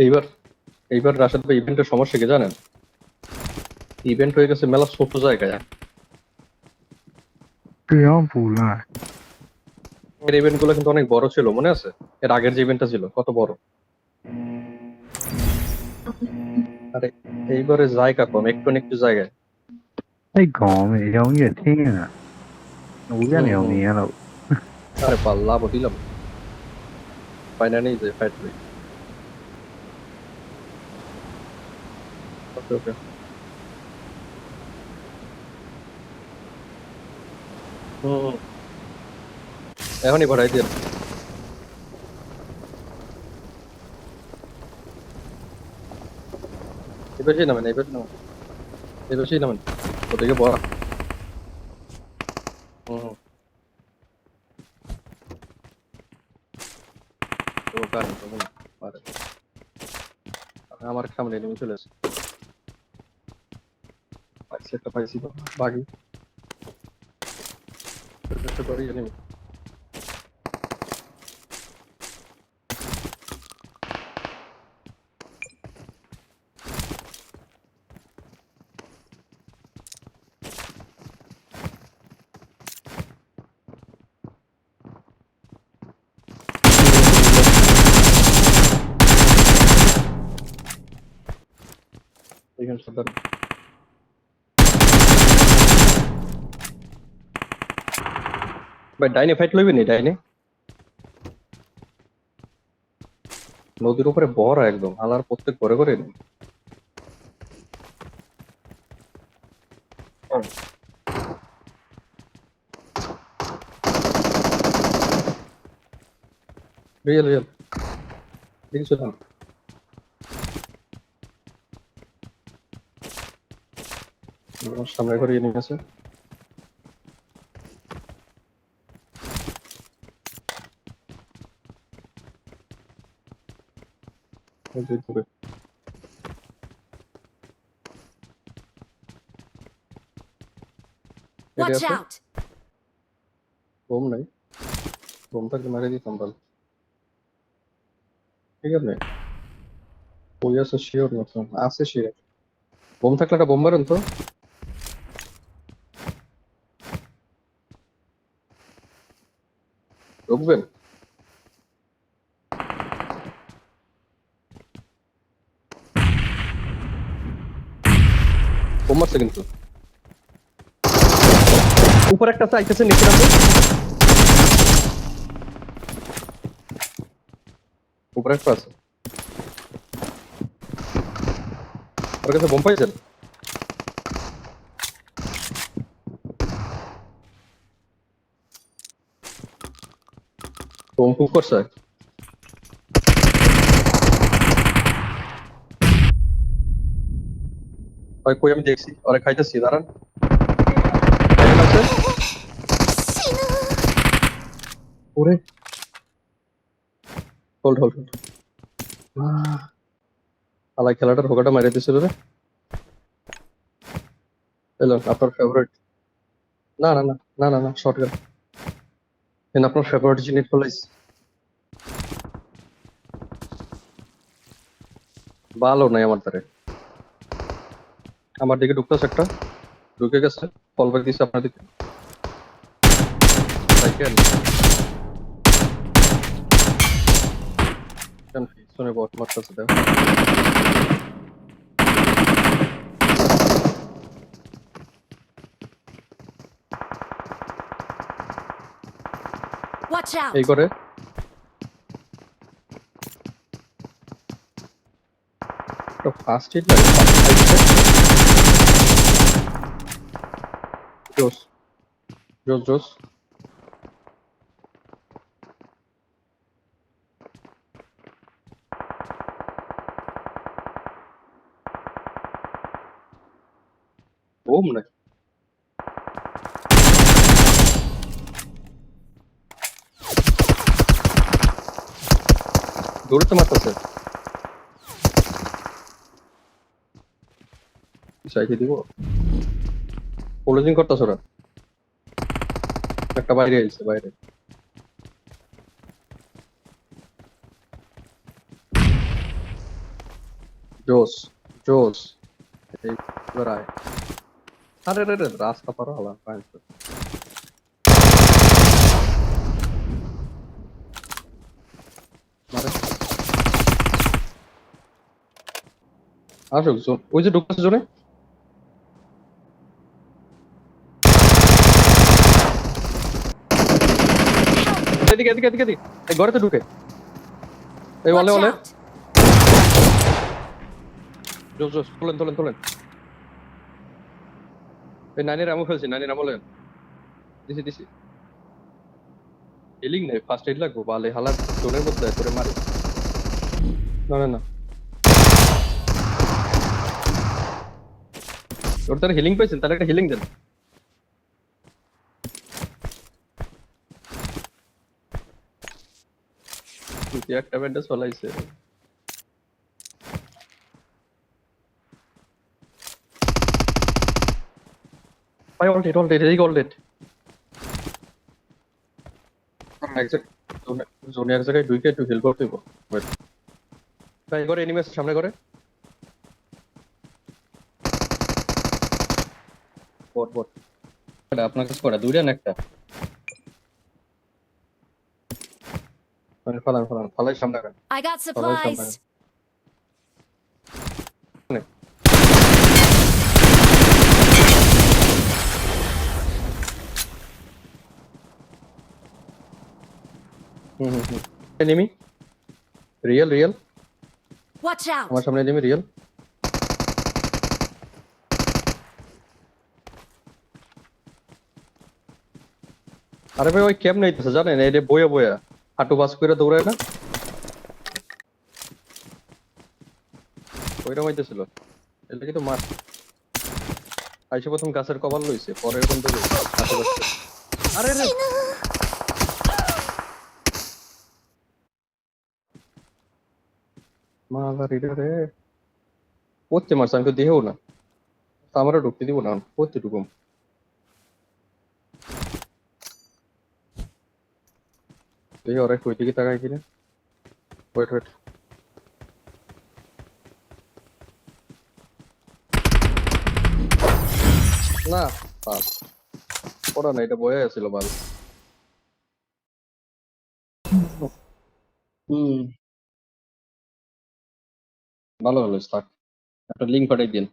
এইবার এইবার রাশেদ ভাই ইভেন্টের সমস্যা কি জানেন? ইভেন্ট হয়ে গেছে মেলা ছোট জায়গায়। এর ইভেন্ট গুলো কিন্তু অনেক বড় ছিল, মনে আছে? এর আগের যে ইভেন্টটা ছিল কত বড়। আরে এইবারে জায়গা কম, একটু না একটু জায়গায়। হুম।你講嘅有嘢聽啊，我真係有嘢喺度。আরে পাল্লা দিলাম, ফাইনালি যে ফাইট করি। ওকে ওকে। হুম, এখনই পাঠাই দিয়ে। এই বেশি নামেন, এই বেশি নামেন, এই বেশি নামেন। ওদিকে বড়। হুম। তো কারণ তো মনে পারে আমার সামনে নেমে চলে আসে। পাইছি একটা, পাইছি তো বাকি চেষ্টা করি এনিমি। এখানে সাবধান। ভাই ডাইনে ফাইট লইবি নি ডাইনে? নদীর উপরে বড় একদম হালার প্রত্যেক ঘরে ঘরে নেই। রিয়েল রিয়েল দেখছো না? আমার সামনে ঘরে নিয়ে আছে। ওই যে দূরে। এটি Watch আছে। out! বোম নাই, বোম থাকলে মারিয়ে দিতাম ভালো। ঠিক আছে, ওই আছে শিওর মতো আছে শিওর। বোম থাকলে একটা বোম মারেন তো। ঢুকবেন? বোম মারছে কিন্তু। উপর একটা আছে, আইতেছে নিচে আছে। উপরে একটা আছে। ওর কাছে বোম পাইছেন? বোম ফুক করছে। ওই কই আমি দেখছি, ওরে খাইতেছি দাঁড়ান। খাইতে লাগছে। ওরে হোল্ড হোল্ড হোল্ড। আলাই খেলাটার হোগাটা মারিয়ে দিছিল রে। এলো আপনার ফেভারিট। না না না, না না না, শর্টগান। আপনার ফেভারিট জিনিস ফলাইছি। ভালো নাই আমার দ্বারে। আমার দিকে ঢুকতেছে একটা, ঢুকে গেছে। ফল ব্যাক দিচ্ছে আপনার দিকে। সাইকেল পিছনে বট মারতেছে দেখো। Watch এই out! করে একটা ফার্স্ট হিট লাগে। জোস জোস জোস। বোম না, দৌড়তে মারতেছে। চাইতে দিব। ক্লোজিং করতেছ ওরা। একটা বাইরে আইছে বাইরে। জোস জোস এইবার আয়। আরে রে রে রাস্তা পার হলাম মারে আসুক জোন ওই যে ঢুকতেছে জোনে। এদিকে এদিকে এদিকে এদিকে এই ঘরেতে ঢুকে এই ওয়ালে Watch ওয়ালে out! জোস জোস তোলেন তোলেন তোলেন। এই নাইনের আমও ফেলছি নাইনের আমও লেন। দিছি দিছি হিলিং নেই ফার্স্ট এড লাগবো বালে হালার জোনের মধ্যে করে মারি। না না না ওর তার হিলিং পেয়েছেন তাহলে একটা হিলিং দেন। তুই একটা ব্যান্ডেজ ফলাইছে। ভাই অলরেডি এই অলরেডি এক্সাক্ট জোনে এক জায়গায় ঢুকে একটু হেল করতে হইব। Wait, ভাই করে এনিমেস সামনে করে বট বট এটা আপনার কাছে করা দুইটা না একটা মানে ফালান ফালান ফালাই সামনে রাখেন I got ফালাই সামনে supplies. রাখেন। মানে, hmm hmm hmm enemy real real Watch out! আমার সামনে এনিমি রিয়েল। আরে ভাই ওই কেমনে হইতেছে জানেন এই যে বইয়া বইয়া হাঁটু বাস করে দৌড়ায় না ওইরকম হইতেছিল। এটা কিন্তু মার আইসে প্রথম গাছের কভার লইছে পরে এরকম তো হাঁটু বাস করে। আরে রে মালা রে পড়তে মারছে আমি তো দেহেও না তা আমারও ঢুকতে দিব না পড়তে ঢুকুম। দেখি ওরা কই দিকে তাকায় কিনা। ওয়েট ওয়েট না বাল ওরা না এটা বয়ে আছিল বাল। হুম ভালো ভালো থাক একটা লিঙ্ক পাঠাই দিন।